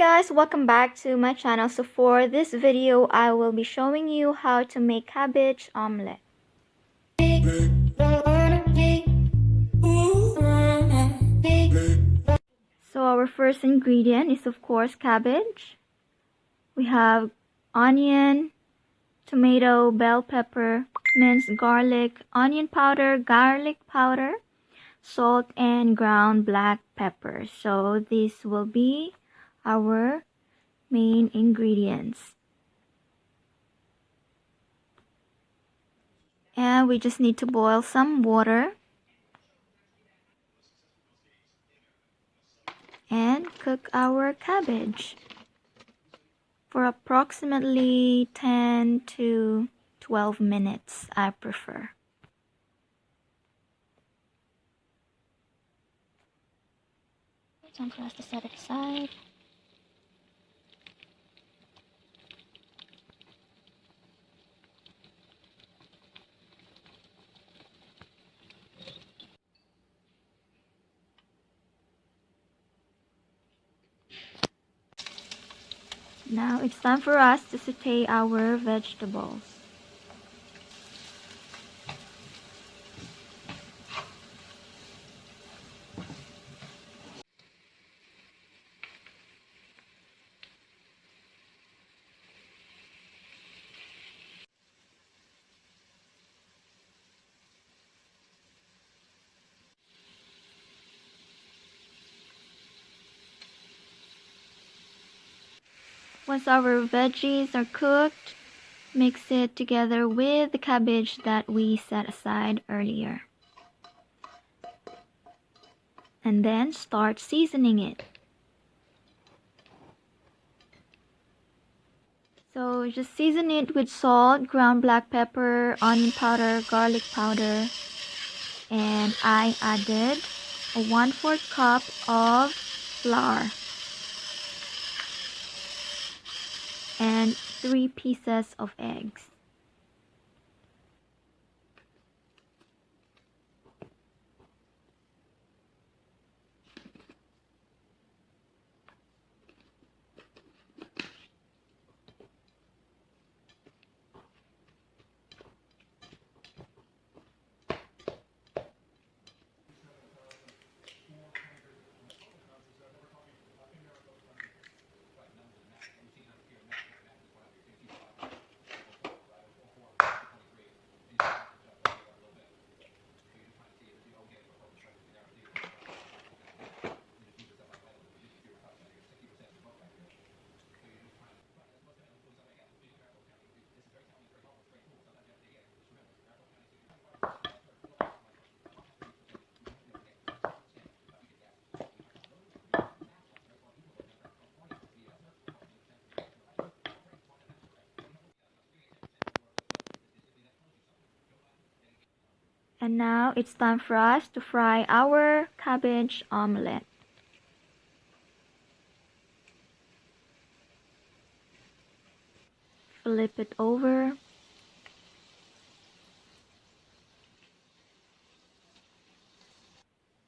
guys, welcome back to my channel. So for this video, I will be showing you how to make cabbage omelette. So our first ingredient is of course cabbage. We have onion, tomato, bell pepper, minced garlic, onion powder, garlic powder, salt, and ground black pepper. So this will be our main ingredients. And we just need to boil some water and cook our cabbage for approximately 10 to 12 minutes, I prefer. Time for us to set it aside. Now it's time for us to saute our vegetables. Once our veggies are cooked, mix it together with the cabbage that we set aside earlier. And then start seasoning it. So just season it with salt, ground black pepper, onion powder, garlic powder, and I added a 1/4 cup of flour and 3 pieces of eggs. And now it's time for us to fry our cabbage omelette. Flip it over.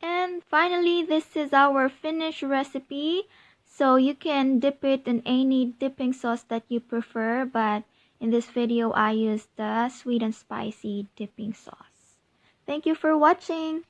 And finally, this is our finished recipe. So you can dip it in any dipping sauce that you prefer, but in this video I used the sweet and spicy dipping sauce. Thank you for watching.